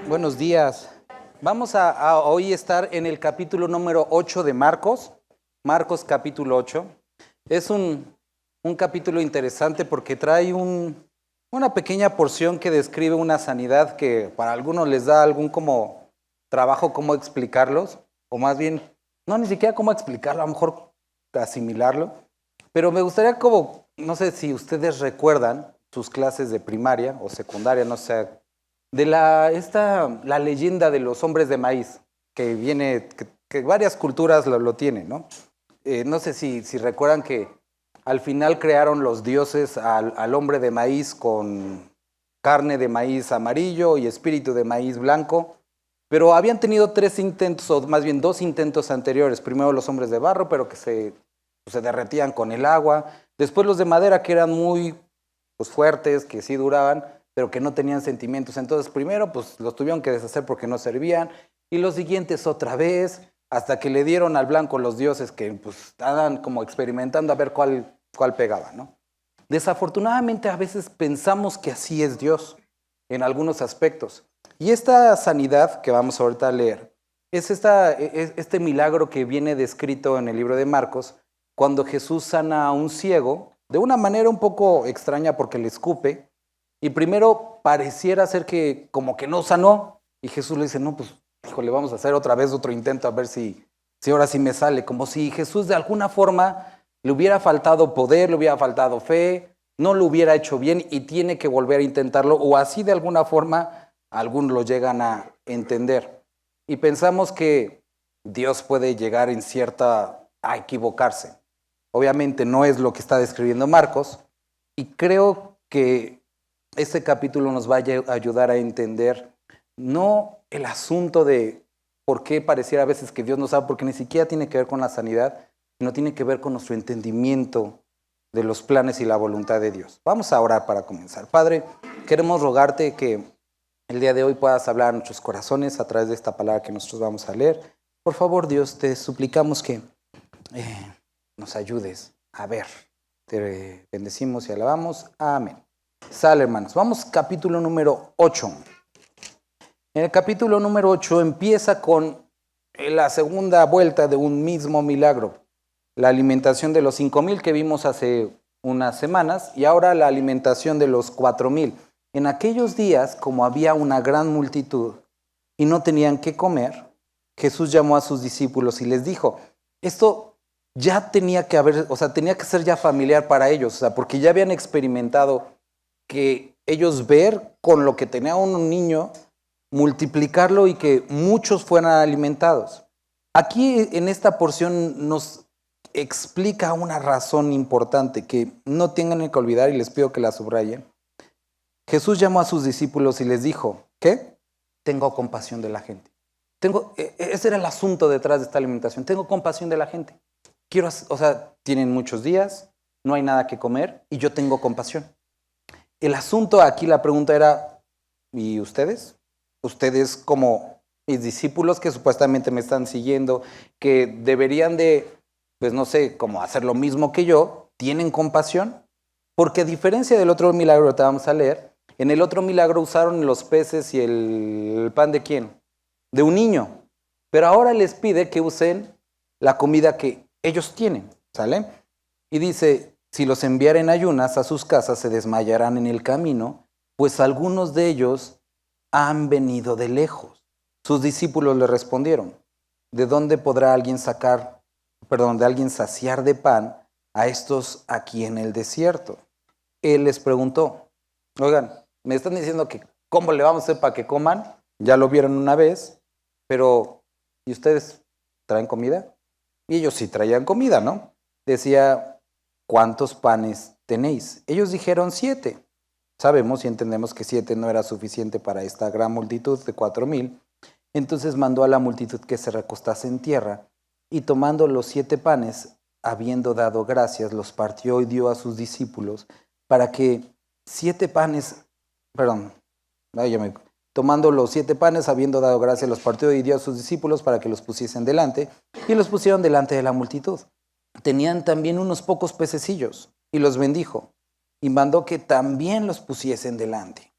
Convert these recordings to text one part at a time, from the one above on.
Buenos días. Vamos a hoy estar en el capítulo número 8 de Marcos. Marcos capítulo 8. Es un capítulo interesante porque trae una pequeña porción que describe una sanidad que para algunos les da algún como trabajo cómo explicarlos, o más bien, no ni siquiera cómo explicarlo, a lo mejor asimilarlo. Pero me gustaría como, no sé si ustedes recuerdan sus clases de primaria o secundaria, no sé, de la leyenda de los hombres de maíz, que viene, que varias culturas lo tienen, ¿no? No sé si recuerdan que al final crearon los dioses al hombre de maíz con carne de maíz amarillo y espíritu de maíz blanco, pero habían tenido 3 intentos, o más bien 2 intentos anteriores. Primero los hombres de barro, pero que se derretían con el agua. Después los de madera, que eran muy fuertes, que sí duraban, pero que no tenían sentimientos. Entonces primero pues los tuvieron que deshacer porque no servían, y los siguientes otra vez, hasta que le dieron al blanco los dioses que pues estaban como experimentando a ver cuál pegaba, ¿no? Desafortunadamente a veces pensamos que así es Dios en algunos aspectos. Y esta sanidad que vamos ahorita a leer es este milagro que viene descrito en el libro de Marcos, cuando Jesús sana a un ciego de una manera un poco extraña porque le escupe, y primero pareciera ser que como que no sanó, y Jesús le dice, no, pues híjole, vamos a hacer otra vez otro intento a ver si ahora sí me sale, como si Jesús de alguna forma le hubiera faltado poder, le hubiera faltado fe, no lo hubiera hecho bien y tiene que volver a intentarlo, o así de alguna forma algunos lo llegan a entender. Y pensamos que Dios puede llegar a equivocarse. Obviamente no es lo que está describiendo Marcos, y creo que este capítulo nos va a ayudar a entender no el asunto de por qué pareciera a veces que Dios no sabe, porque ni siquiera tiene que ver con la sanidad, sino tiene que ver con nuestro entendimiento de los planes y la voluntad de Dios. Vamos a orar para comenzar. Padre, queremos rogarte que el día de hoy puedas hablar a nuestros corazones a través de esta palabra que nosotros vamos a leer. Por favor, Dios, te suplicamos que nos ayudes a ver. Te bendecimos y alabamos. Amén. Sale, hermanos. Vamos capítulo número 8. En el capítulo número 8 empieza con la segunda vuelta de un mismo milagro. La alimentación de los 5,000 que vimos hace unas semanas, y ahora la alimentación de los 4,000. En aquellos días, como había una gran multitud y no tenían qué comer, Jesús llamó a sus discípulos y les dijo, esto ya tenía que ser ya familiar para ellos, porque ya habían experimentado que ellos ver con lo que tenía un niño, multiplicarlo y que muchos fueran alimentados. Aquí en esta porción nos explica una razón importante que no tengan que olvidar, y les pido que la subrayen. Jesús llamó a sus discípulos y les dijo, ¿qué? Tengo compasión de la gente. Ese era el asunto detrás de esta alimentación. Tengo compasión de la gente. Tienen muchos días, no hay nada que comer y yo tengo compasión. El asunto aquí, la pregunta era, ¿y ustedes? Ustedes como mis discípulos que supuestamente me están siguiendo, que deberían de, pues no sé, como hacer lo mismo que yo, ¿tienen compasión? Porque a diferencia del otro milagro que vamos a leer, en el otro milagro usaron los peces y el pan ¿de quién? De un niño. Pero ahora les pide que usen la comida que ellos tienen, ¿sale? Y dice, si los enviaren ayunas a sus casas se desmayarán en el camino, pues algunos de ellos han venido de lejos. Sus discípulos le respondieron, ¿de dónde podrá alguien saciar de pan a estos aquí en el desierto? Él les preguntó, oigan, me están diciendo que ¿cómo le vamos a hacer para que coman? Ya lo vieron una vez, pero ¿y ustedes traen comida? Y ellos sí traían comida, ¿no? Decía, ¿cuántos panes tenéis? Ellos dijeron 7. Sabemos y entendemos que 7 no era suficiente para esta gran multitud de 4,000. Entonces mandó a la multitud que se recostase en tierra, y tomando los 7 panes, habiendo dado gracias, los partió y dio a sus discípulos, para que 7 panes, tomando los 7 panes, habiendo dado gracias, los partió y dio a sus discípulos para que los pusiesen delante, y los pusieron delante de la multitud. Tenían también unos pocos pececillos, y los bendijo. y mandó que también los pusiesen delante.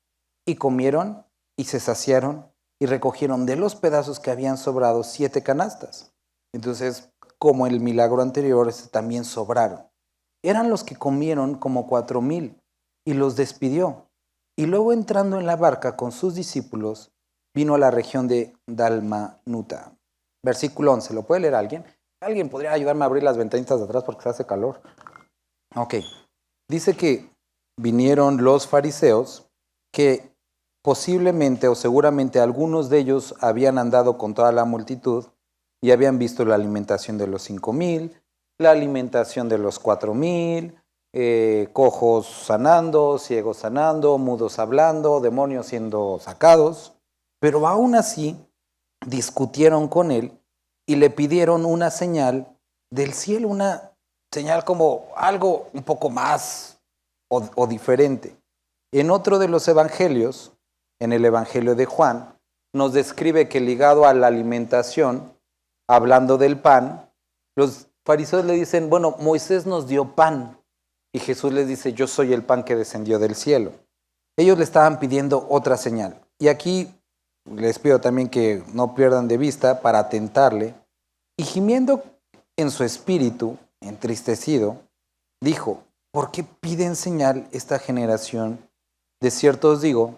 Y comieron y se saciaron y recogieron de los pedazos que habían sobrado 7 canastas. Entonces, como el milagro anterior, también sobraron. Eran los que comieron como 4,000 y los despidió. Y luego entrando en la barca con sus discípulos, vino a la región de Dalmanuta. Versículo 11, ¿lo puede leer alguien? ¿Alguien podría ayudarme a abrir las ventanitas de atrás porque se hace calor? Ok, dice que vinieron los fariseos que posiblemente o seguramente algunos de ellos habían andado con toda la multitud y habían visto la alimentación de los 5,000, la alimentación de los 4,000, cojos sanando, ciegos sanando, mudos hablando, demonios siendo sacados, pero aún así discutieron con él y le pidieron una señal del cielo, una señal como algo un poco más o diferente. En otro de los evangelios, en el evangelio de Juan, nos describe que ligado a la alimentación, hablando del pan, los fariseos le dicen, bueno, Moisés nos dio pan, y Jesús les dice, yo soy el pan que descendió del cielo. Ellos le estaban pidiendo otra señal. Y aquí les pido también que no pierdan de vista para tentarle. Y gimiendo en su espíritu, entristecido, dijo, ¿por qué piden señal esta generación? De cierto os digo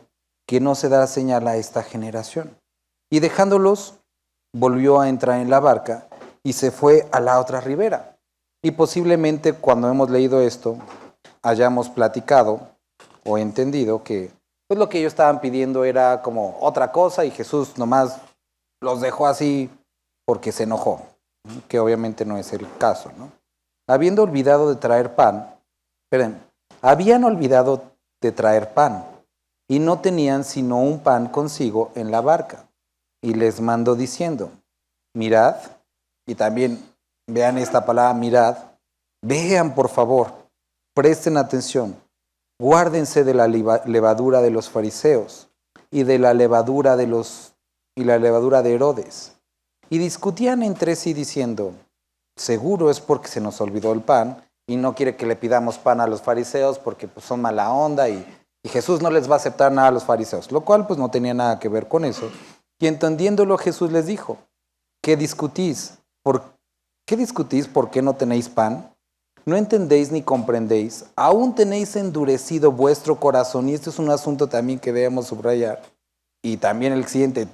que no se da señal a esta generación. Y dejándolos, volvió a entrar en la barca y se fue a la otra ribera. Y posiblemente cuando hemos leído esto, hayamos platicado o entendido que pues lo que ellos estaban pidiendo era como otra cosa y Jesús nomás los dejó así porque se enojó, que obviamente no es el caso, ¿no? Habiendo olvidado de traer pan, habían olvidado de traer pan y no tenían sino un pan consigo en la barca. Y les mandó diciendo, mirad, y también vean esta palabra mirad, vean por favor, presten atención, guárdense de la levadura de los fariseos y de la levadura de Herodes. Y discutían entre sí diciendo, seguro es porque se nos olvidó el pan y no quiere que le pidamos pan a los fariseos porque pues, son mala onda y Jesús no les va a aceptar nada a los fariseos, lo cual pues no tenía nada que ver con eso. Y entendiéndolo Jesús les dijo, ¿qué discutís? ¿Por qué no tenéis pan? ¿No entendéis ni comprendéis? ¿Aún tenéis endurecido vuestro corazón? Y este es un asunto también que debemos subrayar. Y también el siguiente,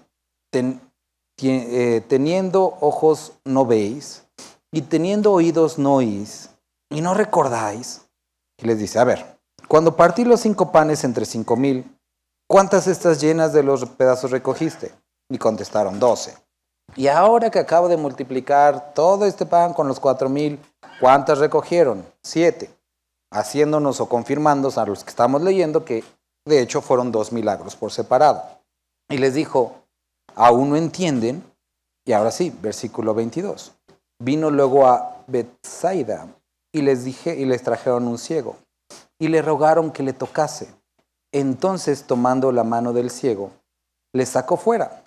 teniendo ojos no veis, y teniendo oídos no oís, y no recordáis. Y les dice, a ver, cuando partí los 5 panes entre 5,000, ¿cuántas cestas llenas de los pedazos recogiste? Y contestaron, 12. Y ahora que acabo de multiplicar todo este pan con los 4,000, ¿cuántas recogieron? 7. Haciéndonos o confirmándonos a los que estamos leyendo que de hecho fueron 2 milagros por separado. Y les dijo, ¿aún no entienden? Y ahora sí, versículo 22. Vino luego a Betsaida y les trajeron un ciego y le rogaron que le tocase. Entonces, tomando la mano del ciego, les sacó fuera,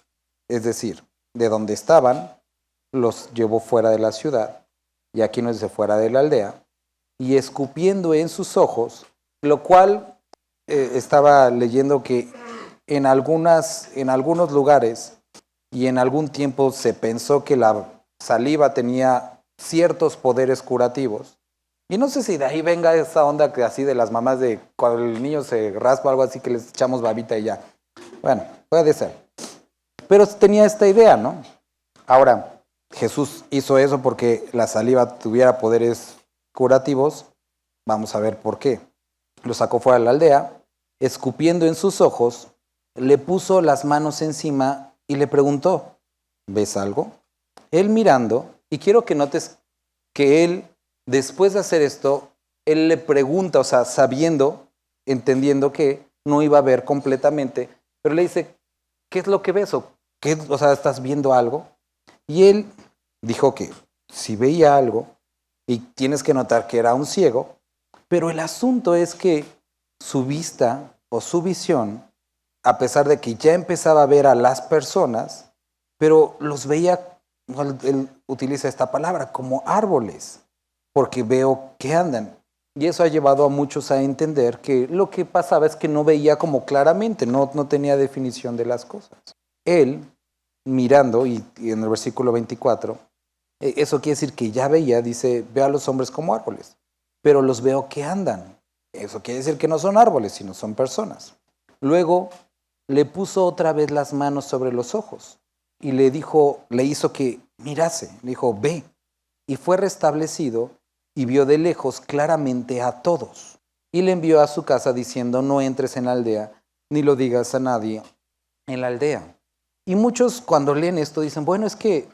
es decir, de donde estaban, los llevó fuera de la ciudad, y aquí no dice fuera de la aldea, y escupiendo en sus ojos, lo cual estaba leyendo que en algunos lugares y en algún tiempo se pensó que la saliva tenía ciertos poderes curativos. Y no sé si de ahí venga esa onda que así de las mamás de cuando el niño se raspa o algo así que les echamos babita y ya. Bueno, puede ser. Pero tenía esta idea, ¿no? Ahora, Jesús hizo eso porque la saliva tuviera poderes curativos. Vamos a ver por qué. Lo sacó fuera de la aldea, escupiendo en sus ojos, le puso las manos encima y le preguntó, ¿ves algo? Él mirando, y quiero que notes que él, después de hacer esto, él le pregunta, o sea, sabiendo, entendiendo que no iba a ver completamente, pero le dice, ¿qué es lo que ves? O sea, ¿estás viendo algo? Y él dijo que si veía algo, y tienes que notar que era un ciego, pero el asunto es que su vista o su visión, a pesar de que ya empezaba a ver a las personas, pero los veía, él utiliza esta palabra, como árboles, porque veo que andan. Y eso ha llevado a muchos a entender que lo que pasaba es que no veía como claramente, no tenía definición de las cosas. Él, mirando, y en el versículo 24, eso quiere decir que ya veía, dice, veo a los hombres como árboles, pero los veo que andan. Eso quiere decir que no son árboles, sino son personas. Luego le puso otra vez las manos sobre los ojos y le hizo que mirase, le dijo, ve. Y fue restablecido y vio de lejos claramente a todos. Y le envió a su casa diciendo, no entres en la aldea, ni lo digas a nadie en la aldea. Y muchos cuando leen esto dicen, bueno, es que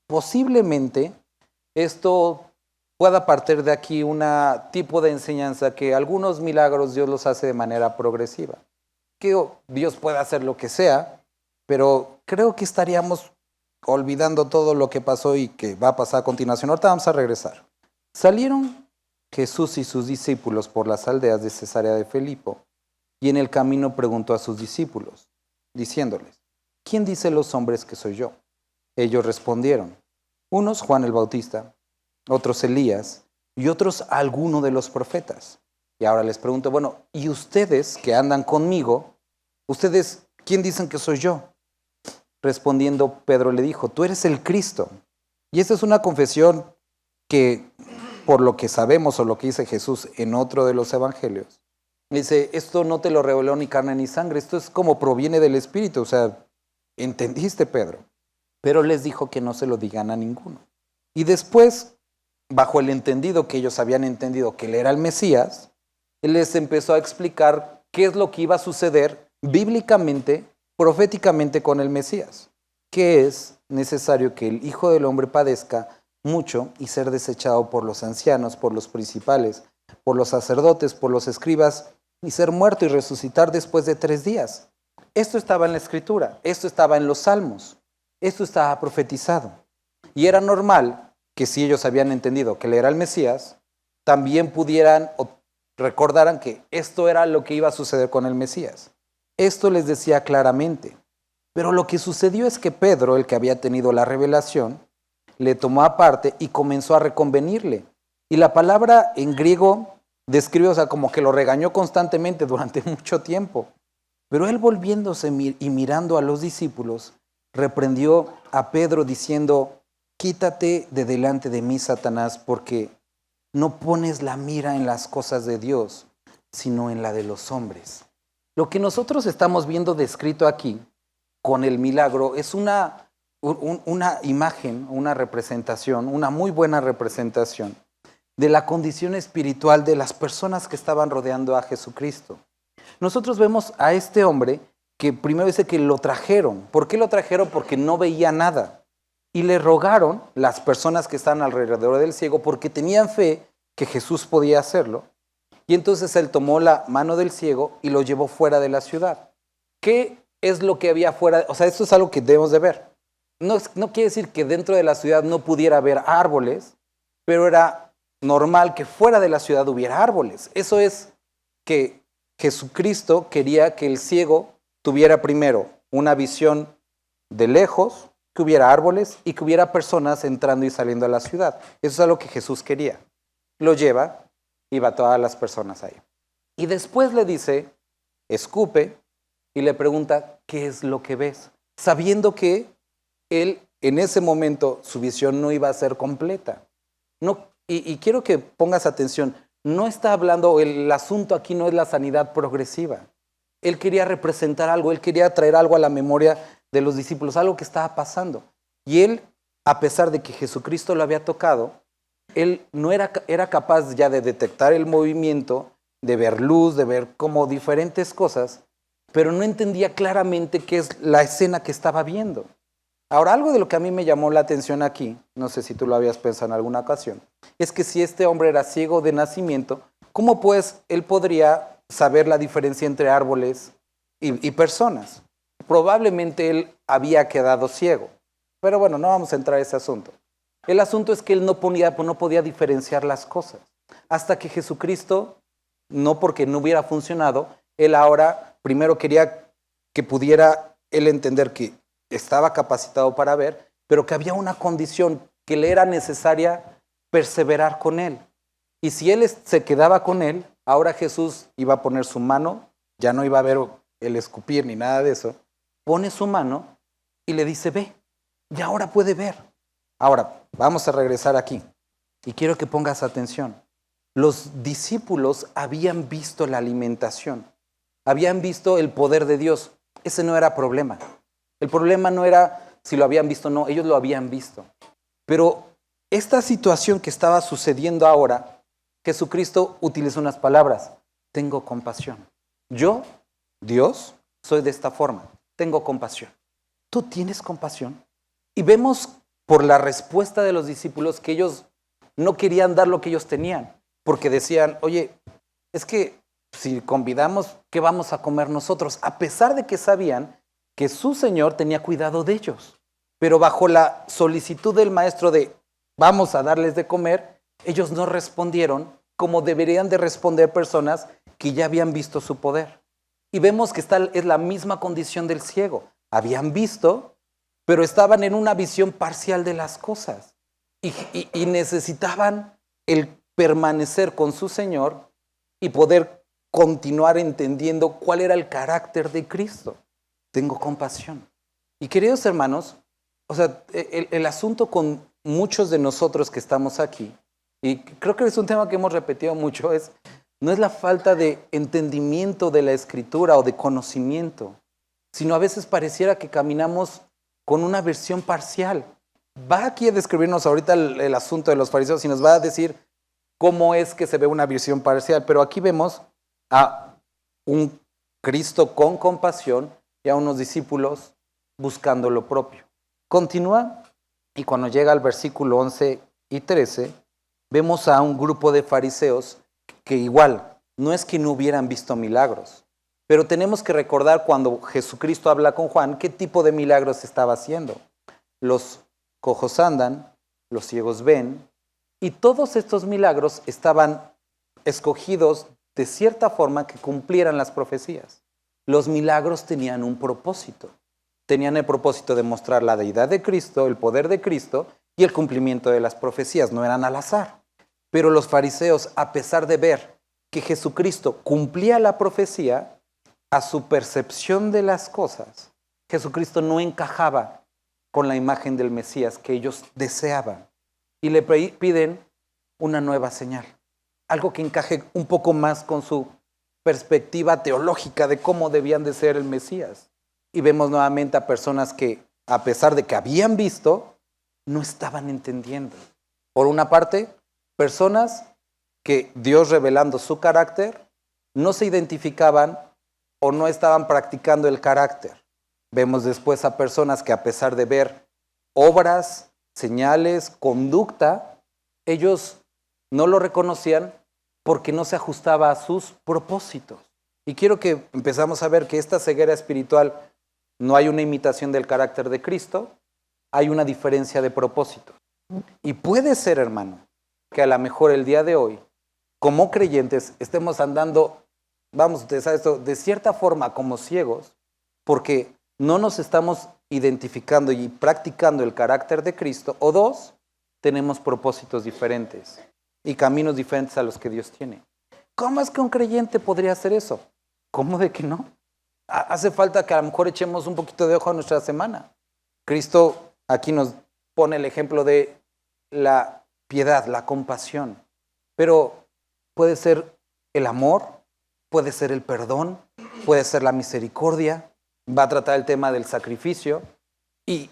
posiblemente esto pueda partir de aquí un tipo de enseñanza que algunos milagros Dios los hace de manera progresiva. Que Dios puede hacer lo que sea, pero creo que estaríamos olvidando todo lo que pasó y que va a pasar a continuación. Ahorita vamos a regresar. Salieron Jesús y sus discípulos por las aldeas de Cesarea de Filipo, y en el camino preguntó a sus discípulos, diciéndoles, ¿quién dice los hombres que soy yo? Ellos respondieron, unos Juan el Bautista, otros Elías, y otros alguno de los profetas. Y ahora les pregunto, bueno, ¿y ustedes que andan conmigo, ustedes, quién dicen que soy yo? Respondiendo, Pedro le dijo, tú eres el Cristo. Y esta es una confesión que, por lo que sabemos o lo que dice Jesús en otro de los evangelios, dice, esto no te lo reveló ni carne ni sangre, esto es como proviene del Espíritu, o sea, ¿entendiste, Pedro? Pero les dijo que no se lo digan a ninguno. Y después, bajo el entendido que ellos habían entendido que él era el Mesías, él les empezó a explicar qué es lo que iba a suceder bíblicamente, proféticamente con el Mesías, que es necesario que el Hijo del Hombre padezca mucho y ser desechado por los ancianos, por los principales, por los sacerdotes, por los escribas, y ser muerto y resucitar después de 3 días. Esto estaba en la Escritura, esto estaba en los Salmos, esto estaba profetizado. Y era normal que si ellos habían entendido que él era el Mesías, también pudieran o recordaran que esto era lo que iba a suceder con el Mesías. Esto les decía claramente. Pero lo que sucedió es que Pedro, el que había tenido la revelación, le tomó aparte y comenzó a reconvenirle. Y la palabra en griego describe, o sea, como que lo regañó constantemente durante mucho tiempo. Pero él volviéndose y mirando a los discípulos, reprendió a Pedro diciendo, quítate de delante de mí, Satanás, porque no pones la mira en las cosas de Dios, sino en la de los hombres. Lo que nosotros estamos viendo descrito aquí con el milagro es una imagen, una representación, una muy buena representación de la condición espiritual de las personas que estaban rodeando a Jesucristo. Nosotros vemos a este hombre que primero dice que lo trajeron. ¿Por qué lo trajeron? Porque no veía nada. Y le rogaron las personas que estaban alrededor del ciego porque tenían fe que Jesús podía hacerlo. Y entonces él tomó la mano del ciego y lo llevó fuera de la ciudad. ¿Qué es lo que había fuera? O sea, esto es algo que debemos de ver. No quiere decir que dentro de la ciudad no pudiera haber árboles, pero era normal que fuera de la ciudad hubiera árboles. Eso es que Jesucristo quería que el ciego tuviera primero una visión de lejos, que hubiera árboles y que hubiera personas entrando y saliendo a la ciudad. Eso es algo que Jesús quería. Lo lleva y va todas las personas ahí. Y después le dice, escupe, y le pregunta, ¿qué es lo que ves? Sabiendo que él, en ese momento, su visión no iba a ser completa. Y quiero que pongas atención, no está hablando, el asunto aquí no es la sanidad progresiva. Él quería representar algo, él quería traer algo a la memoria de los discípulos, algo que estaba pasando. Y él, a pesar de que Jesucristo lo había tocado, él no era capaz ya de detectar el movimiento, de ver luz, de ver como diferentes cosas, pero no entendía claramente qué es la escena que estaba viendo. Ahora, algo de lo que a mí me llamó la atención aquí, no sé si tú lo habías pensado en alguna ocasión, es que si este hombre era ciego de nacimiento, ¿cómo pues él podría saber la diferencia entre árboles y personas? Probablemente él había quedado ciego, pero bueno, no vamos a entrar a ese asunto. El asunto es que él no podía diferenciar las cosas, hasta que Jesucristo, no porque no hubiera funcionado, él ahora primero quería que pudiera él entender que estaba capacitado para ver, pero que había una condición que le era necesaria perseverar con él. Y si él se quedaba con él, ahora Jesús iba a poner su mano, ya no iba a haber el escupir ni nada de eso, pone su mano y le dice, ve, y ahora puede ver. Ahora, vamos a regresar aquí y quiero que pongas atención. Los discípulos habían visto la alimentación, habían visto el poder de Dios. Ese no era problema. El problema no era si lo habían visto o no, ellos lo habían visto. Pero esta situación que estaba sucediendo ahora, Jesucristo utilizó unas palabras, tengo compasión. Yo, Dios, soy de esta forma, tengo compasión. ¿Tú tienes compasión? Y vemos por la respuesta de los discípulos que ellos no querían dar lo que ellos tenían, porque decían, oye, es que si convidamos, ¿qué vamos a comer nosotros? A pesar de que sabían que su Señor tenía cuidado de ellos. Pero bajo la solicitud del maestro de vamos a darles de comer, ellos no respondieron como deberían de responder personas que ya habían visto su poder. Y vemos que es la misma condición del ciego. Habían visto, pero estaban en una visión parcial de las cosas. Y necesitaban el permanecer con su Señor y poder continuar entendiendo cuál era el carácter de Cristo. Tengo compasión. Y queridos hermanos, o sea, el asunto con muchos de nosotros que estamos aquí, y creo que es un tema que hemos repetido mucho, no es la falta de entendimiento de la Escritura o de conocimiento, sino a veces pareciera que caminamos con una versión parcial. Va aquí a describirnos ahorita el asunto de los fariseos y nos va a decir cómo es que se ve una visión parcial, pero aquí vemos a un Cristo con compasión y a unos discípulos buscando lo propio. Continúa y cuando llega al versículo 11 y 13, vemos a un grupo de fariseos que igual, no es que no hubieran visto milagros, pero tenemos que recordar cuando Jesucristo habla con Juan, qué tipo de milagros estaba haciendo. Los cojos andan, los ciegos ven, y todos estos milagros estaban escogidos de cierta forma que cumplieran las profecías. Los milagros tenían un propósito. Tenían el propósito de mostrar la deidad de Cristo, el poder de Cristo y el cumplimiento de las profecías. No eran al azar. Pero los fariseos, a pesar de ver que Jesucristo cumplía la profecía, a su percepción de las cosas, Jesucristo no encajaba con la imagen del Mesías que ellos deseaban. Y le piden una nueva señal. Algo que encaje un poco más con su perspectiva teológica de cómo debían de ser el Mesías. Y vemos nuevamente a personas que, a pesar de que habían visto, no estaban entendiendo. Por una parte, personas que Dios revelando su carácter, no se identificaban o no estaban practicando el carácter. Vemos después a personas que a pesar de ver obras, señales, conducta, ellos no lo reconocían porque no se ajustaba a sus propósitos. Y quiero que empezamos a ver que esta ceguera espiritual no hay una imitación del carácter de Cristo, hay una diferencia de propósitos. Y puede ser, hermano, que a lo mejor el día de hoy, como creyentes, estemos andando, vamos, ustedes saben esto, de cierta forma como ciegos, porque no nos estamos identificando y practicando el carácter de Cristo, o dos, tenemos propósitos diferentes y caminos diferentes a los que Dios tiene. ¿Cómo es que un creyente podría hacer eso? ¿Cómo de que no? Hace falta que a lo mejor echemos un poquito de ojo a nuestra semana. Cristo aquí nos pone el ejemplo de la piedad, la compasión, pero puede ser el amor, puede ser el perdón, puede ser la misericordia, va a tratar el tema del sacrificio y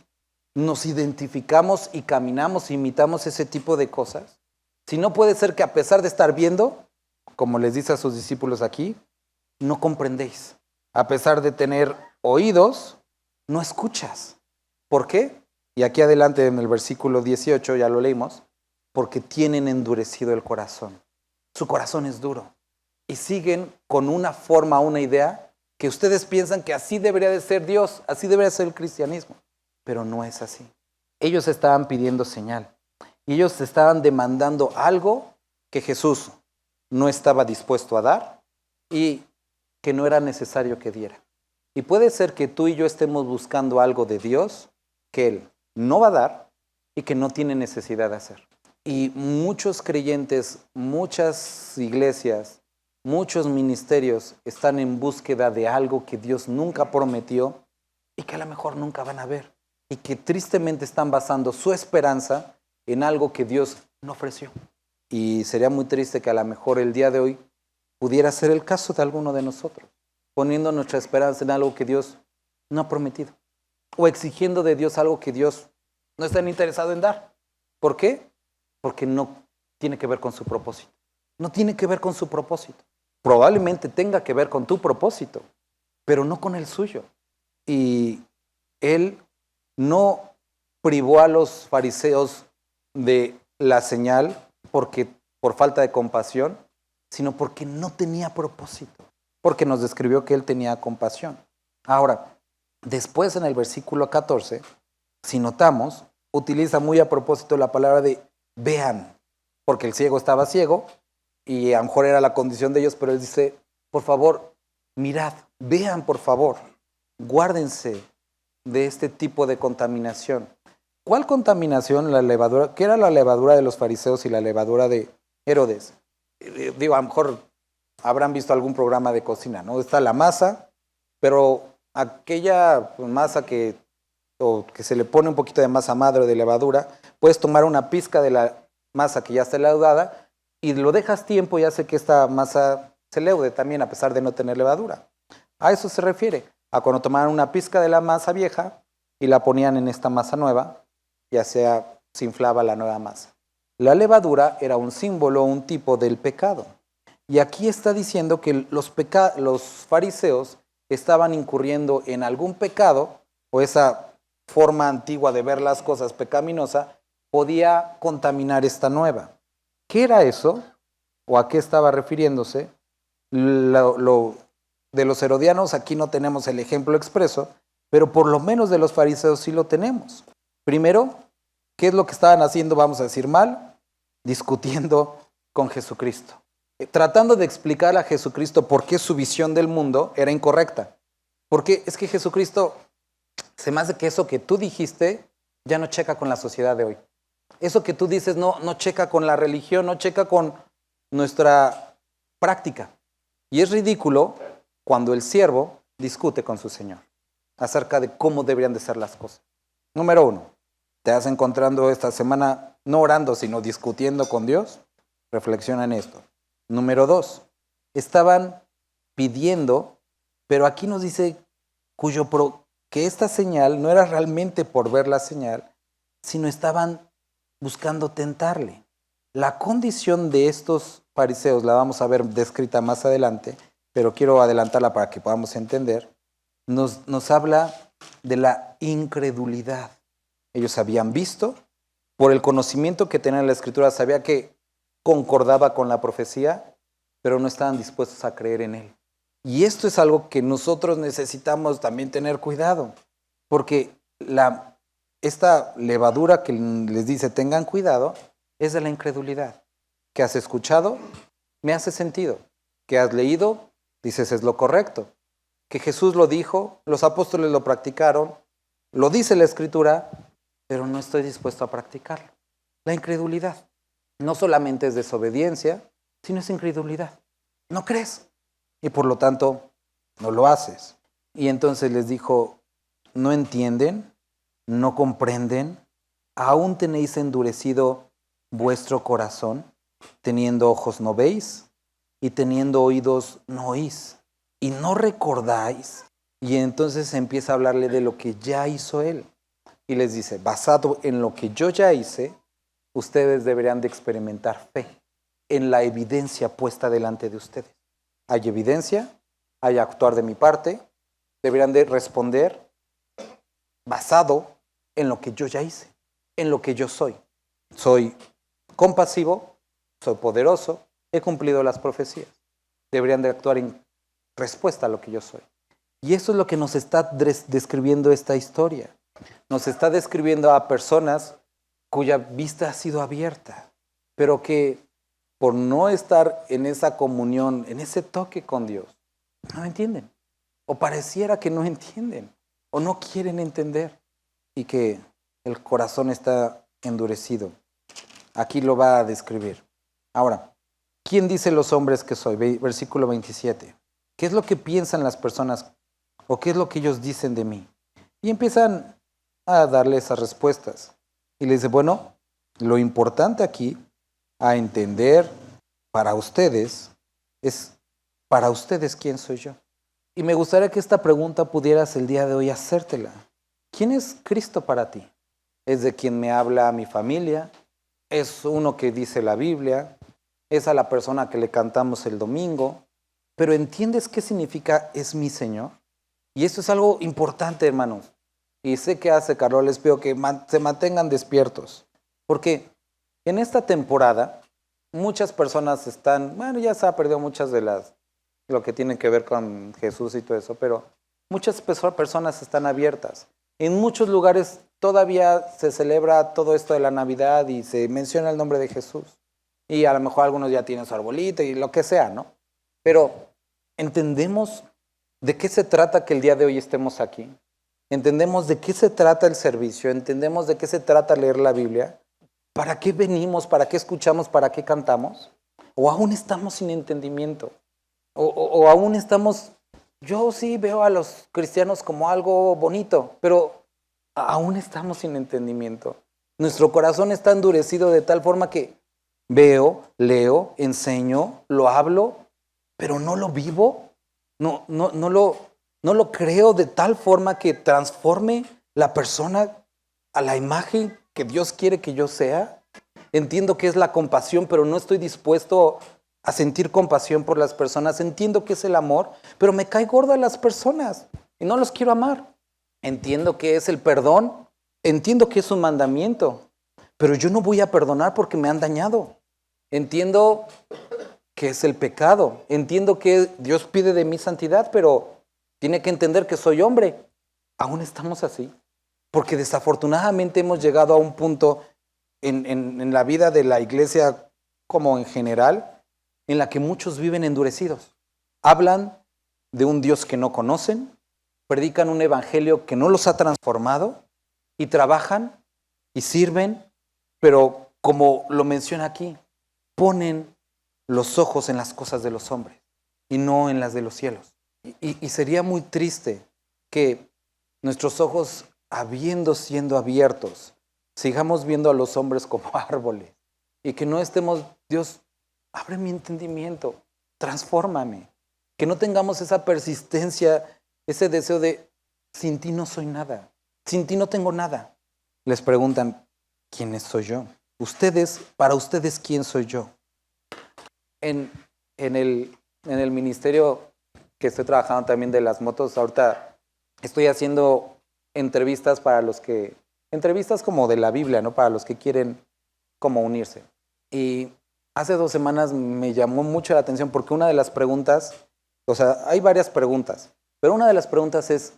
nos identificamos y caminamos, imitamos ese tipo de cosas. Si no, puede ser que a pesar de estar viendo, como les dice a sus discípulos aquí, no comprendéis. A pesar de tener oídos, no escuchas. ¿Por qué? Y aquí adelante en el versículo 18, ya lo leímos, porque tienen endurecido el corazón. Su corazón es duro. Y siguen con una forma, una idea, que ustedes piensan que así debería de ser Dios, así debería ser el cristianismo. Pero no es así. Ellos estaban pidiendo señal. Y ellos estaban demandando algo que Jesús no estaba dispuesto a dar y que no era necesario que diera. Y puede ser que tú y yo estemos buscando algo de Dios que Él no va a dar y que no tiene necesidad de hacer. Y muchos creyentes, muchas iglesias, muchos ministerios están en búsqueda de algo que Dios nunca prometió y que a lo mejor nunca van a ver. Y que tristemente están basando su esperanza en algo que Dios no ofreció. Y sería muy triste que a lo mejor el día de hoy pudiera ser el caso de alguno de nosotros, poniendo nuestra esperanza en algo que Dios no ha prometido, o exigiendo de Dios algo que Dios no está interesado en dar. ¿Por qué? Porque no tiene que ver con su propósito. No tiene que ver con su propósito. Probablemente tenga que ver con tu propósito, pero no con el suyo. Y Él no privó a los fariseos de la señal por falta de compasión, sino porque no tenía propósito, porque nos describió que Él tenía compasión. Ahora, después en el versículo 14, si notamos, utiliza muy a propósito la palabra de vean, porque el ciego estaba ciego y a lo mejor era la condición de ellos, pero Él dice, por favor, mirad, vean por favor, guárdense de este tipo de contaminación. ¿Cuál contaminación? La levadura. ¿Qué era la levadura de los fariseos y la levadura de Herodes? Digo, a lo mejor habrán visto algún programa de cocina, ¿no? Está la masa, pero aquella masa que se le pone un poquito de masa madre o de levadura, puedes tomar una pizca de la masa que ya está leudada y lo dejas tiempo y hace que esta masa se leude también a pesar de no tener levadura. A eso se refiere, a cuando tomaban una pizca de la masa vieja y la ponían en esta masa nueva, ya sea se inflaba la nueva masa. La levadura era un símbolo, un tipo del pecado. Y aquí está diciendo que los fariseos estaban incurriendo en algún pecado, o esa forma antigua de ver las cosas pecaminosa, podía contaminar esta nueva. ¿Qué era eso? ¿O a qué estaba refiriéndose? De los herodianos aquí no tenemos el ejemplo expreso, pero por lo menos de los fariseos sí lo tenemos. Primero, ¿qué es lo que estaban haciendo, vamos a decir mal? Discutiendo con Jesucristo. Tratando de explicar a Jesucristo por qué su visión del mundo era incorrecta. Porque es que Jesucristo, se me hace que eso que tú dijiste ya no checa con la sociedad de hoy. Eso que tú dices no checa con la religión, no checa con nuestra práctica. Y es ridículo cuando el siervo discute con su Señor acerca de cómo deberían de ser las cosas. Número 1, ¿te vas encontrando esta semana no orando, sino discutiendo con Dios? Reflexiona en esto. Número 2, estaban pidiendo, pero aquí nos dice que esta señal no era realmente por ver la señal, sino estaban buscando tentarle. La condición de estos fariseos la vamos a ver descrita más adelante, pero quiero adelantarla para que podamos entender. Nos habla de la incredulidad. Ellos habían visto, por el conocimiento que tenían en la Escritura, sabía que concordaba con la profecía, pero no estaban dispuestos a creer en él. Y esto es algo que nosotros necesitamos también tener cuidado, porque esta levadura que les dice tengan cuidado es de la incredulidad. ¿Qué has escuchado? Me hace sentido. ¿Qué has leído? Dices es lo correcto. Que Jesús lo dijo, los apóstoles lo practicaron, lo dice la Escritura, pero no estoy dispuesto a practicarlo. La incredulidad no solamente es desobediencia, sino es incredulidad. No crees y por lo tanto no lo haces. Y entonces les dijo, no entienden, no comprenden, aún tenéis endurecido vuestro corazón, teniendo ojos no veis y teniendo oídos no oís y no recordáis. Y entonces empieza a hablarle de lo que ya hizo él. Y les dice, basado en lo que yo ya hice, ustedes deberían de experimentar fe en la evidencia puesta delante de ustedes. Hay evidencia, hay actuar de mi parte, deberían de responder basado en lo que yo ya hice, en lo que yo soy. Soy compasivo, soy poderoso, he cumplido las profecías. Deberían de actuar en respuesta a lo que yo soy. Y eso es lo que nos está describiendo esta historia. Nos está describiendo a personas cuya vista ha sido abierta, pero que por no estar en esa comunión, en ese toque con Dios, no entienden. O pareciera que no entienden, o no quieren entender, y que el corazón está endurecido. Aquí lo va a describir. Ahora, ¿quién dice los hombres que soy? Versículo 27. ¿Qué es lo que piensan las personas o qué es lo que ellos dicen de mí? Y empiezan a darle esas respuestas. Y le dice, bueno, lo importante aquí a entender para ustedes es, para ustedes, ¿quién soy yo? Y me gustaría que esta pregunta pudieras el día de hoy hacértela. ¿Quién es Cristo para ti? ¿Es de quien me habla mi familia? ¿Es uno que dice la Biblia? ¿Es a la persona que le cantamos el domingo? Pero ¿entiendes qué significa es mi Señor? Y esto es algo importante, hermanos. Y sé que hace calor, les pido que se mantengan despiertos. Porque en esta temporada, muchas personas están, bueno, ya se ha perdido muchas de lo que tiene que ver con Jesús y todo eso, pero muchas personas están abiertas. En muchos lugares todavía se celebra todo esto de la Navidad y se menciona el nombre de Jesús. Y a lo mejor algunos ya tienen su arbolito y lo que sea, ¿no? Pero ¿entendemos de qué se trata que el día de hoy estemos aquí? ¿Entendemos de qué se trata el servicio? ¿Entendemos de qué se trata leer la Biblia? ¿Para qué venimos? ¿Para qué escuchamos? ¿Para qué cantamos? ¿O aún estamos sin entendimiento? ¿O aún estamos... Yo sí veo a los cristianos como algo bonito, pero aún estamos sin entendimiento. Nuestro corazón está endurecido de tal forma que veo, leo, enseño, lo hablo, pero no lo vivo, no lo creo de tal forma que transforme la persona a la imagen que Dios quiere que yo sea. Entiendo que es la compasión, pero no estoy dispuesto a sentir compasión por las personas. Entiendo que es el amor, pero me cae gordo a las personas y no los quiero amar. Entiendo que es el perdón, entiendo que es un mandamiento, pero yo no voy a perdonar porque me han dañado. Entiendo que es el pecado, entiendo que Dios pide de mí santidad, pero tiene que entender que soy hombre. Aún estamos así, porque desafortunadamente hemos llegado a un punto en la vida de la iglesia como en general, en la que muchos viven endurecidos. Hablan de un Dios que no conocen, predican un evangelio que no los ha transformado y trabajan y sirven, pero como lo menciona aquí, ponen los ojos en las cosas de los hombres y no en las de los cielos. Y sería muy triste que nuestros ojos, habiendo siendo abiertos, sigamos viendo a los hombres como árboles y que no estemos, Dios, abre mi entendimiento, transfórmame, que no tengamos esa persistencia, ese deseo de, sin ti no soy nada, sin ti no tengo nada. Les preguntan, ¿quién soy yo? Para ustedes, ¿quién soy yo? En el ministerio que estoy trabajando también de las motos, ahorita estoy haciendo entrevistas entrevistas como de la Biblia, ¿no? Para los que quieren como unirse. Y hace 2 semanas me llamó mucho la atención porque una de las preguntas, o sea, hay varias preguntas, pero una de las preguntas es,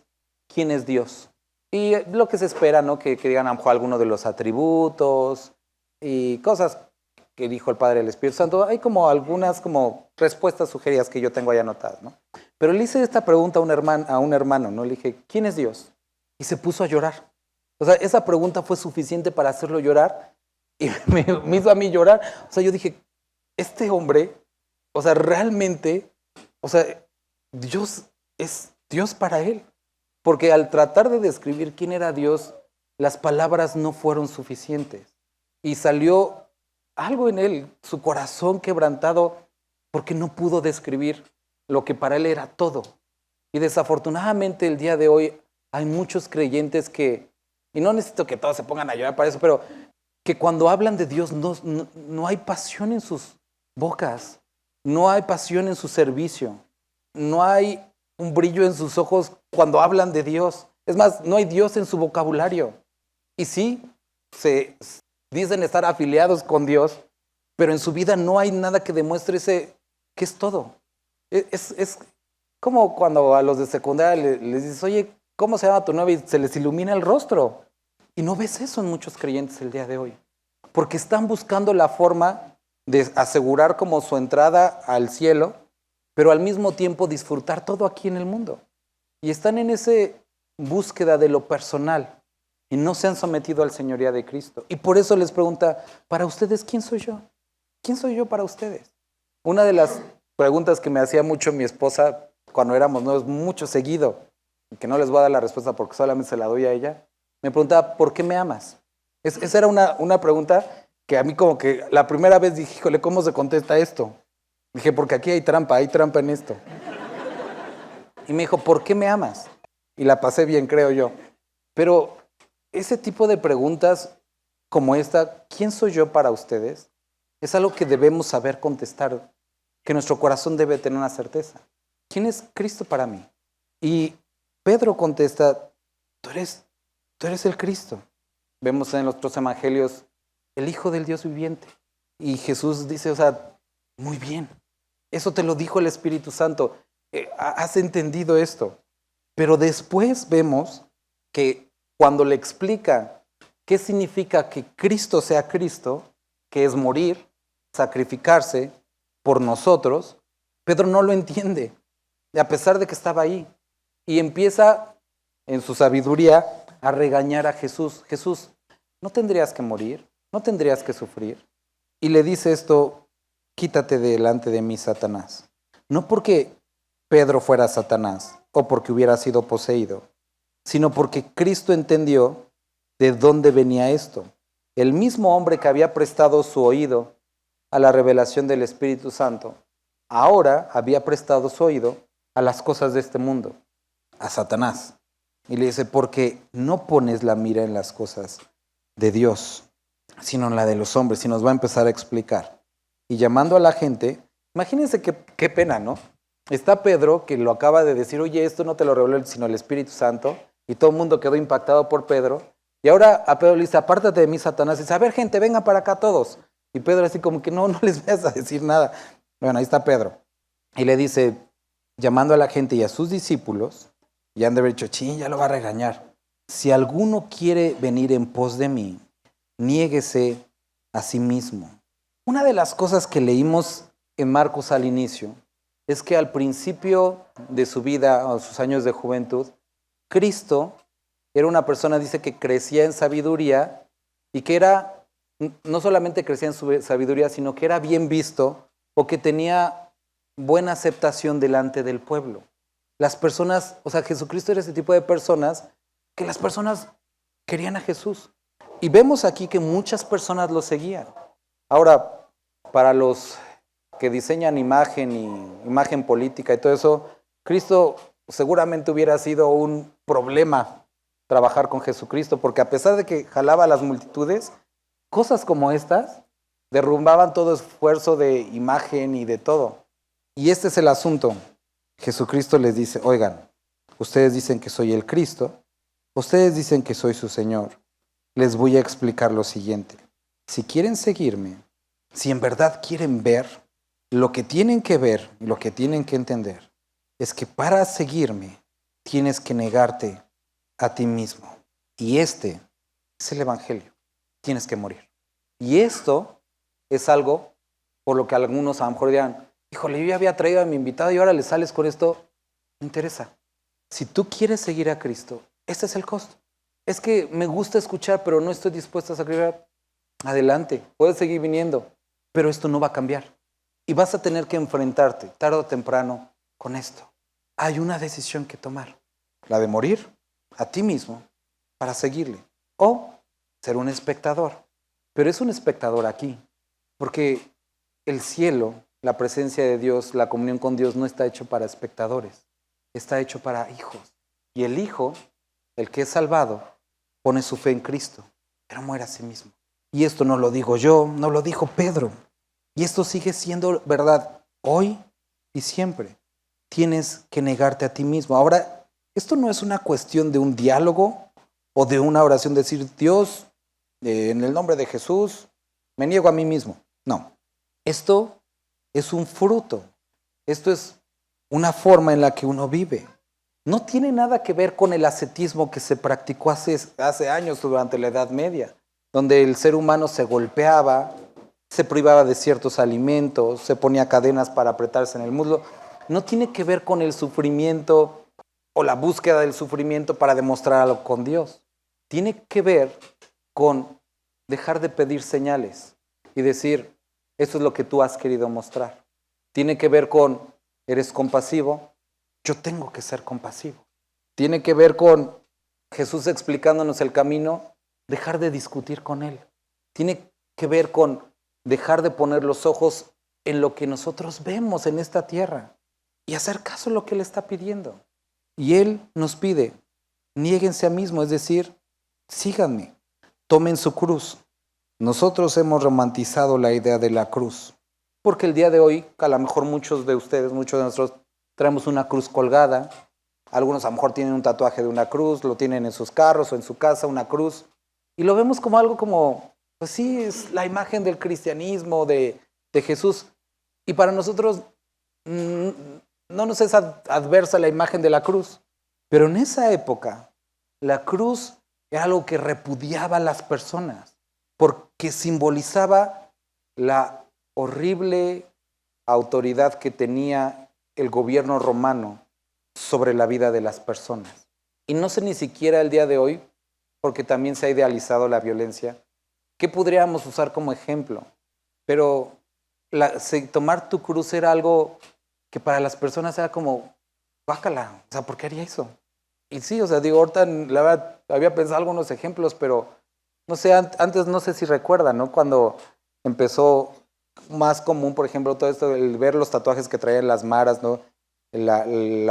¿quién es Dios? Y lo que se espera, ¿no? Que digan a lo mejor alguno de los atributos y cosas que dijo el Padre y el Espíritu Santo. Hay como algunas como respuestas sugeridas que yo tengo ahí anotadas, ¿no? Pero le hice esta pregunta a un hermano, ¿no? Le dije, ¿quién es Dios? Y se puso a llorar. O sea, esa pregunta fue suficiente para hacerlo llorar y me hizo a mí llorar. O sea, yo dije, este hombre, o sea, realmente, o sea, Dios es Dios para él. Porque al tratar de describir quién era Dios, las palabras no fueron suficientes. Y salió algo en él, su corazón quebrantado, porque no pudo describir lo que para él era todo. Y desafortunadamente el día de hoy hay muchos creyentes que, y no necesito que todos se pongan a llorar para eso, pero que cuando hablan de Dios no hay pasión en sus bocas, no hay pasión en su servicio, no hay un brillo en sus ojos cuando hablan de Dios. Es más, no hay Dios en su vocabulario. Y sí, se dicen estar afiliados con Dios, pero en su vida no hay nada que demuestre que es todo. Es como cuando a los de secundaria les dices, oye, ¿cómo se llama tu novia? Y se les ilumina el rostro. Y no ves eso en muchos creyentes el día de hoy, porque están buscando la forma de asegurar como su entrada al cielo, pero al mismo tiempo disfrutar todo aquí en el mundo. Y están en esa búsqueda de lo personal. y no se han sometido al señoría de Cristo. Y por eso les pregunta, para ustedes, ¿quién soy yo? ¿Quién soy yo para ustedes? Una de las preguntas que me hacía mucho mi esposa cuando éramos nuevos, mucho seguido, que no les voy a dar la respuesta porque solamente se la doy a ella, me preguntaba, ¿por qué me amas? Esa era una pregunta que a mí como que la primera vez dije, híjole, ¿cómo se contesta esto? Dije, porque aquí hay trampa en esto. Y me dijo, ¿por qué me amas? Y la pasé bien, creo yo. Pero ese tipo de preguntas como esta, ¿quién soy yo para ustedes? Es algo que debemos saber contestar, que nuestro corazón debe tener una certeza. ¿Quién es Cristo para mí? Y Pedro contesta, tú eres el Cristo. Vemos en los otros evangelios, el Hijo del Dios viviente. Y Jesús dice, o sea, muy bien, eso te lo dijo el Espíritu Santo. Has entendido esto. Pero después vemos que cuando le explica qué significa que Cristo sea Cristo, que es morir, sacrificarse por nosotros, Pedro no lo entiende, a pesar de que estaba ahí. Y empieza en su sabiduría a regañar a Jesús. Jesús, no tendrías que morir, no tendrías que sufrir. Y le dice esto, quítate delante de mí, Satanás. No porque Pedro fuera Satanás o porque hubiera sido poseído, sino porque Cristo entendió de dónde venía esto. El mismo hombre que había prestado su oído a la revelación del Espíritu Santo, ahora había prestado su oído a las cosas de este mundo, a Satanás. Y le dice, porque no pones la mira en las cosas de Dios, sino en la de los hombres. Y nos va a empezar a explicar. Y llamando a la gente, imagínense qué pena, ¿no? Está Pedro, que lo acaba de decir, oye, esto no te lo reveló sino el Espíritu Santo, y todo el mundo quedó impactado por Pedro. Y ahora a Pedro le dice, apártate de mí, Satanás. Y dice, a ver, gente, vengan para acá todos. Y Pedro así como que no les vayas a decir nada. Bueno, ahí está Pedro. Y le dice, llamando a la gente y a sus discípulos, y han de haber dicho, sí, ya lo va a regañar. Si alguno quiere venir en pos de mí, niéguese a sí mismo. Una de las cosas que leímos en Marcos al inicio es que al principio de su vida, o sus años de juventud, Cristo era una persona, dice, que crecía en sabiduría y que era, no solamente crecía en su sabiduría, sino que era bien visto o que tenía buena aceptación delante del pueblo. Las personas, o sea, Jesucristo era ese tipo de personas que las personas querían a Jesús. Y vemos aquí que muchas personas lo seguían. Ahora, para los que diseñan imagen política y todo eso, Cristo seguramente hubiera sido un problema trabajar con Jesucristo, porque a pesar de que jalaba a las multitudes, cosas como estas derrumbaban todo esfuerzo de imagen y de todo. Y este es el asunto. Jesucristo les dice, oigan, ustedes dicen que soy el Cristo, ustedes dicen que soy su Señor. Les voy a explicar lo siguiente. Si quieren seguirme, si en verdad quieren ver, lo que tienen que ver y lo que tienen que entender es que para seguirme tienes que negarte a ti mismo. Y este es el Evangelio. Tienes que morir. Y esto es algo por lo que algunos a lo mejor dirán, híjole, yo ya había traído a mi invitado y ahora le sales con esto. No interesa. Si tú quieres seguir a Cristo, este es el costo. Es que me gusta escuchar, pero no estoy dispuesto a sacrificar. Adelante, puedes seguir viniendo, pero esto no va a cambiar. Y vas a tener que enfrentarte, tarde o temprano, con esto. Hay una decisión que tomar. La de morir a ti mismo para seguirle. O ser un espectador. Pero es un espectador aquí. Porque el cielo, la presencia de Dios, la comunión con Dios no está hecho para espectadores. Está hecho para hijos. Y el hijo, el que es salvado, pone su fe en Cristo, pero muere a sí mismo. Y esto no lo digo yo, no lo dijo Pedro. Y esto sigue siendo verdad hoy y siempre. Tienes que negarte a ti mismo. Ahora, esto no es una cuestión de un diálogo o de una oración, decir, Dios, en el nombre de Jesús, me niego a mí mismo. No, esto es un fruto. Esto es una forma en la que uno vive. No tiene nada que ver con el ascetismo que se practicó hace años durante la Edad Media, donde el ser humano se golpeaba, se privaba de ciertos alimentos, se ponía cadenas para apretarse en el muslo. No tiene que ver con el sufrimiento o la búsqueda del sufrimiento para demostrar algo con Dios. tiene que ver con dejar de pedir señales y decir, eso es lo que tú has querido mostrar. Tiene que ver con, eres compasivo, yo tengo que ser compasivo. Tiene que ver con Jesús explicándonos el camino, dejar de discutir con Él. Tiene que ver con dejar de poner los ojos en lo que nosotros vemos en esta tierra y hacer caso a lo que Él está pidiendo. Y Él nos pide, niéguense a mismo, es decir, síganme, tomen su cruz. Nosotros hemos romantizado la idea de la cruz, porque el día de hoy, a lo mejor muchos de ustedes, muchos de nosotros, traemos una cruz colgada. Algunos a lo mejor tienen un tatuaje de una cruz, lo tienen en sus carros o en su casa, una cruz, y lo vemos como algo como, pues sí, es la imagen del cristianismo, de Jesús. Y para nosotros no nos es adversa la imagen de la cruz, pero en esa época la cruz era algo que repudiaba a las personas, porque simbolizaba la horrible autoridad que tenía el gobierno romano sobre la vida de las personas. Y no sé ni siquiera el día de hoy, porque también se ha idealizado la violencia, ¿qué podríamos usar como ejemplo? Pero tomar tu cruz era algo que para las personas era como, guácala, o sea, ¿por qué haría eso? Y sí, o sea, digo, ahorita la verdad había pensado algunos ejemplos, pero no sé, antes no sé si recuerdan, ¿no? Cuando empezó más común, por ejemplo, todo esto, el ver los tatuajes que traían las maras, ¿no? La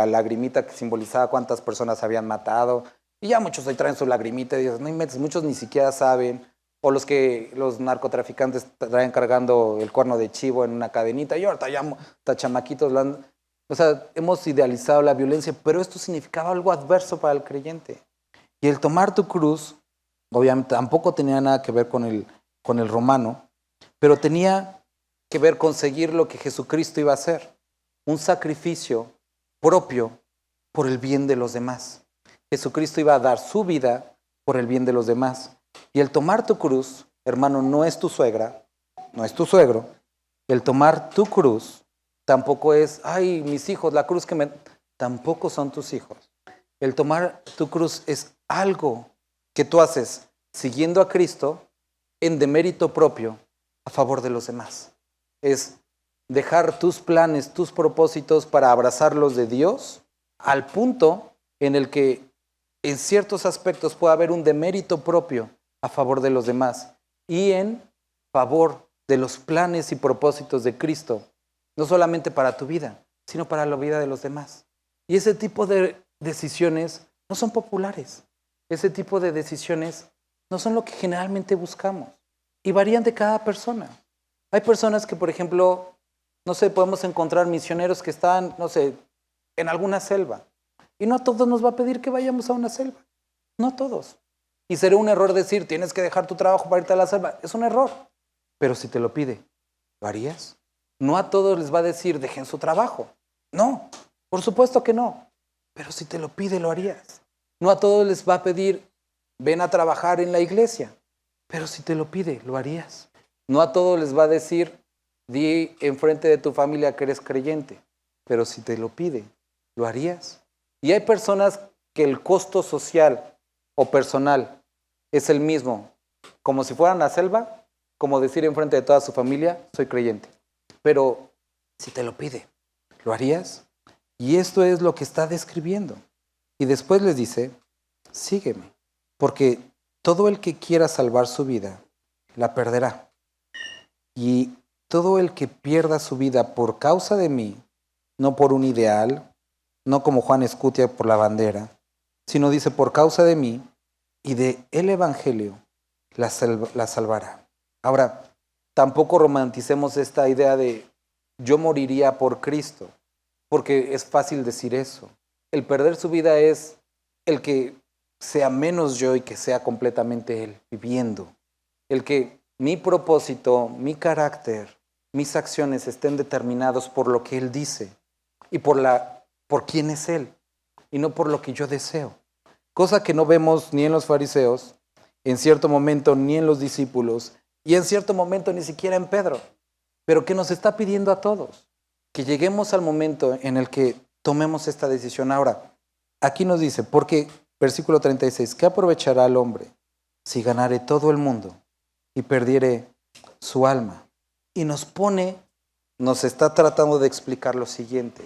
lagrimita que simbolizaba cuántas personas habían matado, y ya muchos ahí traen su lagrimita y dicen, no inventes, muchos ni siquiera saben, o los narcotraficantes traen cargando el cuerno de chivo en una cadenita, y ahorita ya chamaquitos, o sea, hemos idealizado la violencia, pero esto significaba algo adverso para el creyente. Y el tomar tu cruz, obviamente tampoco tenía nada que ver con el romano, pero tenía que ver con seguir lo que Jesucristo iba a hacer, un sacrificio propio por el bien de los demás. Jesucristo iba a dar su vida por el bien de los demás. Y el tomar tu cruz, hermano, no es tu suegra, no es tu suegro. El tomar tu cruz tampoco es, ay, mis hijos, la cruz que me... Tampoco son tus hijos. El tomar tu cruz es algo que tú haces siguiendo a Cristo en demérito propio a favor de los demás. Es dejar tus planes, tus propósitos para abrazar los de Dios al punto en el que en ciertos aspectos puede haber un demérito propio a favor de los demás y en favor de los planes y propósitos de Cristo, no solamente para tu vida, sino para la vida de los demás. Y ese tipo de decisiones no son populares. Ese tipo de decisiones no son lo que generalmente buscamos y varían de cada persona. Hay personas que, por ejemplo, no sé, podemos encontrar misioneros que están, no sé, en alguna selva. Y no a todos nos va a pedir que vayamos a una selva. No a todos. Y sería un error decir, tienes que dejar tu trabajo para irte a la selva. Es un error. Pero si te lo pide, ¿lo harías? No a todos les va a decir, dejen su trabajo. No, por supuesto que no. Pero si te lo pide, lo harías. No a todos les va a pedir, ven a trabajar en la iglesia. Pero si te lo pide, lo harías. No a todos les va a decir, di enfrente de tu familia que eres creyente. Pero si te lo pide, ¿lo harías? Y hay personas que el costo social o personal es el mismo, como si fueran a la selva, como decir enfrente de toda su familia, soy creyente. Pero si te lo pide, ¿lo harías? Y esto es lo que está describiendo. Y después les dice, sígueme, porque todo el que quiera salvar su vida, la perderá. Y todo el que pierda su vida por causa de mí, no por un ideal, no como Juan Escutia por la bandera, sino dice por causa de mí y de el Evangelio, la salvará. Ahora, tampoco romanticemos esta idea de yo moriría por Cristo, porque es fácil decir eso. El perder su vida es el que sea menos yo y que sea completamente Él viviendo. El que mi propósito, mi carácter, mis acciones estén determinados por lo que Él dice y por quién es Él y no por lo que yo deseo. Cosa que no vemos ni en los fariseos, en cierto momento ni en los discípulos y en cierto momento ni siquiera en Pedro, pero que nos está pidiendo a todos que lleguemos al momento en el que tomemos esta decisión. Ahora, aquí nos dice, porque Versículo 36. ¿Qué aprovechará el hombre si ganare todo el mundo y perdiere su alma? Y nos está tratando de explicar lo siguiente.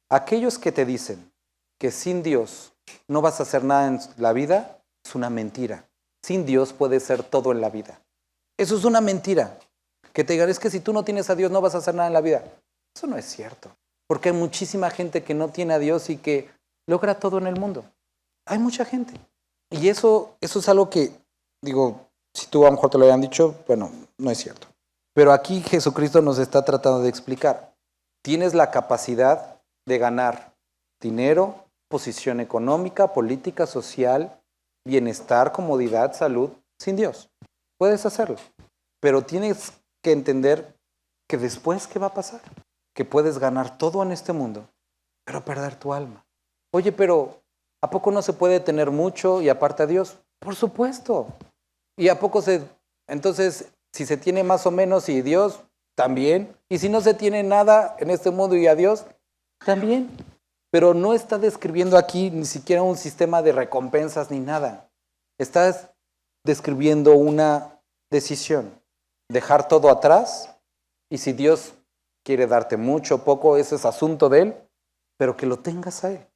Aquellos que te dicen que sin Dios no vas a hacer nada en la vida, es una mentira. Sin Dios puedes ser todo en la vida. Eso es una mentira. Que te digan, es que si tú no tienes a Dios no vas a hacer nada en la vida. Eso no es cierto. Porque hay muchísima gente que no tiene a Dios y que logra todo en el mundo. Hay mucha gente. Y eso es algo que, digo, si tú a lo mejor te lo habían dicho, bueno, no es cierto. Pero aquí Jesucristo nos está tratando de explicar. Tienes la capacidad de ganar dinero, posición económica, política, social, bienestar, comodidad, salud, sin Dios. Puedes hacerlo. Pero tienes que entender que después, ¿qué va a pasar? Que puedes ganar todo en este mundo, pero perder tu alma. Oye, pero ¿a poco no se puede tener mucho y aparte a Dios? Por supuesto. ¿Y a poco entonces, si se tiene más o menos y Dios, también? ¿Y si no se tiene nada en este mundo y a Dios, también? Pero no está describiendo aquí ni siquiera un sistema de recompensas ni nada. Está describiendo una decisión. Dejar todo atrás y si Dios quiere darte mucho o poco, ese es asunto de Él, pero que lo tengas a Él.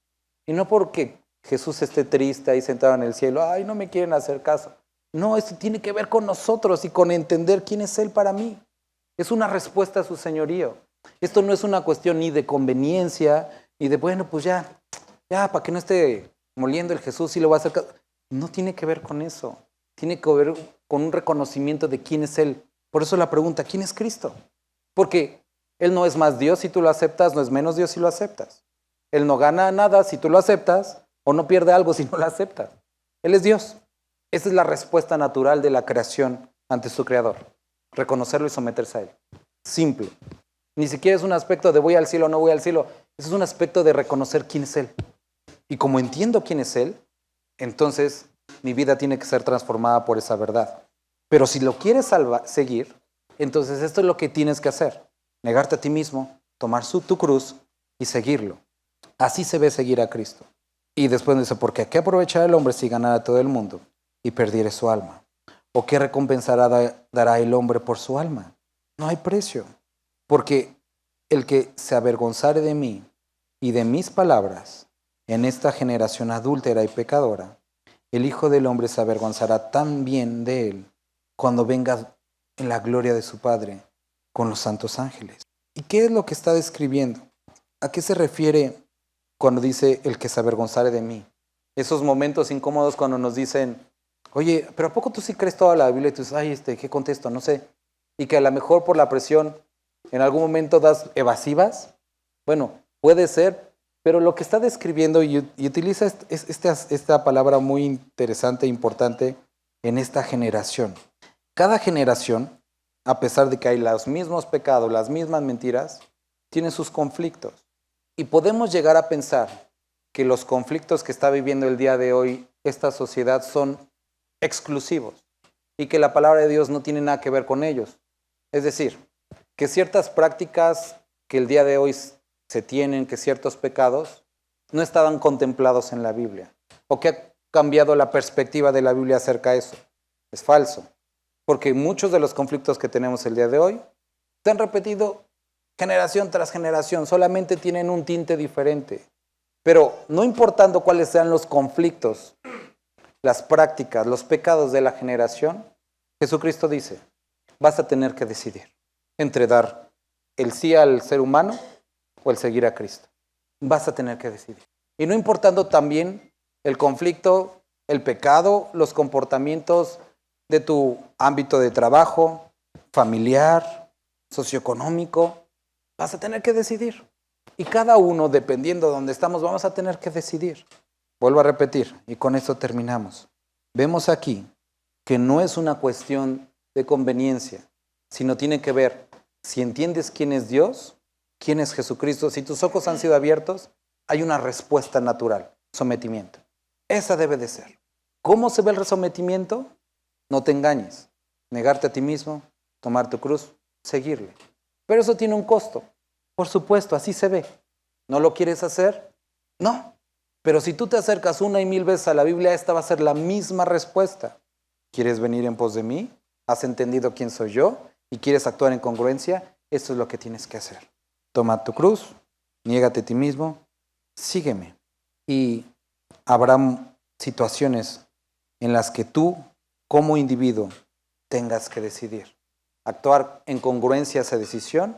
Y no porque Jesús esté triste ahí sentado en el cielo, ay, no me quieren hacer caso. No, esto tiene que ver con nosotros y con entender quién es Él para mí. Es una respuesta a su señorío. Esto no es una cuestión ni de conveniencia, ni de, bueno, pues ya, para que no esté moliendo el Jesús y lo va a hacer caso. No tiene que ver con eso. Tiene que ver con un reconocimiento de quién es Él. Por eso la pregunta, ¿quién es Cristo? Porque Él no es más Dios si tú lo aceptas, no es menos Dios si lo aceptas. Él no gana nada si tú lo aceptas, o no pierde algo si no lo aceptas. Él es Dios. Esa es la respuesta natural de la creación ante su Creador. Reconocerlo y someterse a Él. Simple. Ni siquiera es un aspecto de voy al cielo o no voy al cielo. Ese es un aspecto de reconocer quién es Él. Y como entiendo quién es Él, entonces mi vida tiene que ser transformada por esa verdad. Pero si lo quieres seguir, entonces esto es lo que tienes que hacer. Negarte a ti mismo, tomar tu cruz y seguirlo. Así se ve seguir a Cristo. Y después dice, porque ¿qué aprovechará el hombre si ganara todo el mundo y perdiere su alma? ¿O qué recompensará dará el hombre por su alma? No hay precio. Porque el que se avergonzare de mí y de mis palabras en esta generación adúltera y pecadora, el Hijo del Hombre se avergonzará también de él cuando venga en la gloria de su Padre con los santos ángeles. ¿Y qué es lo que está describiendo? ¿A qué se refiere cuando dice el que se avergonzare de mí? Esos momentos incómodos cuando nos dicen, oye, ¿pero a poco tú sí crees toda la Biblia? Y tú dices, ay, ¿qué contesto? No sé. Y que a lo mejor por la presión en algún momento das evasivas. Bueno, puede ser, pero lo que está describiendo y utiliza esta palabra muy interesante e importante en esta generación. Cada generación, a pesar de que hay los mismos pecados, las mismas mentiras, tiene sus conflictos. Y podemos llegar a pensar que los conflictos que está viviendo el día de hoy esta sociedad son exclusivos y que la palabra de Dios no tiene nada que ver con ellos. Es decir, que ciertas prácticas que el día de hoy se tienen, que ciertos pecados no estaban contemplados en la Biblia, o que ha cambiado la perspectiva de la Biblia acerca de eso. Es falso, porque muchos de los conflictos que tenemos el día de hoy se han repetido generación tras generación, solamente tienen un tinte diferente. Pero no importando cuáles sean los conflictos, las prácticas, los pecados de la generación, Jesucristo dice, vas a tener que decidir entre dar el sí al ser humano o el seguir a Cristo. Vas a tener que decidir. Y no importando también el conflicto, el pecado, los comportamientos de tu ámbito de trabajo, familiar, socioeconómico, vas a tener que decidir. Y cada uno, dependiendo de dónde estamos, vamos a tener que decidir. Vuelvo a repetir, y con esto terminamos. Vemos aquí que no es una cuestión de conveniencia, sino tiene que ver, si entiendes quién es Dios, quién es Jesucristo, si tus ojos han sido abiertos, hay una respuesta natural, sometimiento. Esa debe de ser. ¿Cómo se ve el sometimiento? No te engañes. Negarte a ti mismo, tomar tu cruz, seguirle. Pero eso tiene un costo. Por supuesto, así se ve. ¿No lo quieres hacer? No. Pero si tú te acercas 1 y 1000 veces a la Biblia, esta va a ser la misma respuesta. ¿Quieres venir en pos de mí? ¿Has entendido quién soy yo? ¿Y quieres actuar en congruencia? Esto es lo que tienes que hacer. Toma tu cruz, niégate a ti mismo, sígueme. Y habrá situaciones en las que tú, como individuo, tengas que decidir. Actuar en congruencia a esa decisión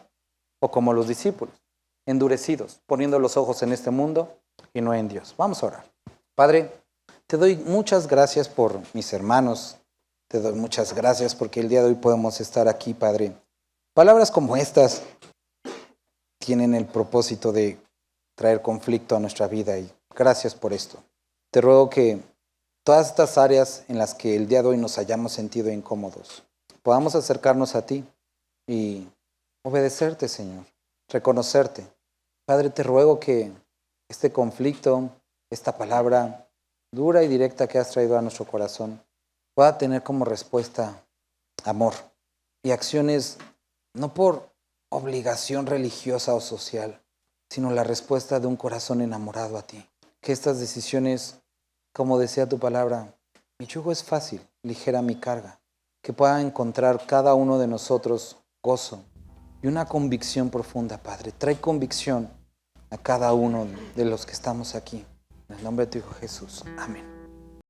o como los discípulos, endurecidos, poniendo los ojos en este mundo y no en Dios. Vamos a orar. Padre, te doy muchas gracias por mis hermanos. Te doy muchas gracias porque el día de hoy podemos estar aquí, Padre. Palabras como estas tienen el propósito de traer conflicto a nuestra vida y gracias por esto. Te ruego que todas estas áreas en las que el día de hoy nos hayamos sentido incómodos, podamos acercarnos a ti y obedecerte, Señor, reconocerte. Padre, te ruego que este conflicto, esta palabra dura y directa que has traído a nuestro corazón, pueda tener como respuesta amor y acciones no por obligación religiosa o social, sino la respuesta de un corazón enamorado a ti. Que estas decisiones, como decía tu palabra, mi yugo es fácil, ligera mi carga, que pueda encontrar cada uno de nosotros gozo y una convicción profunda, Padre. Trae convicción a cada uno de los que estamos aquí. En el nombre de tu Hijo Jesús. Amén.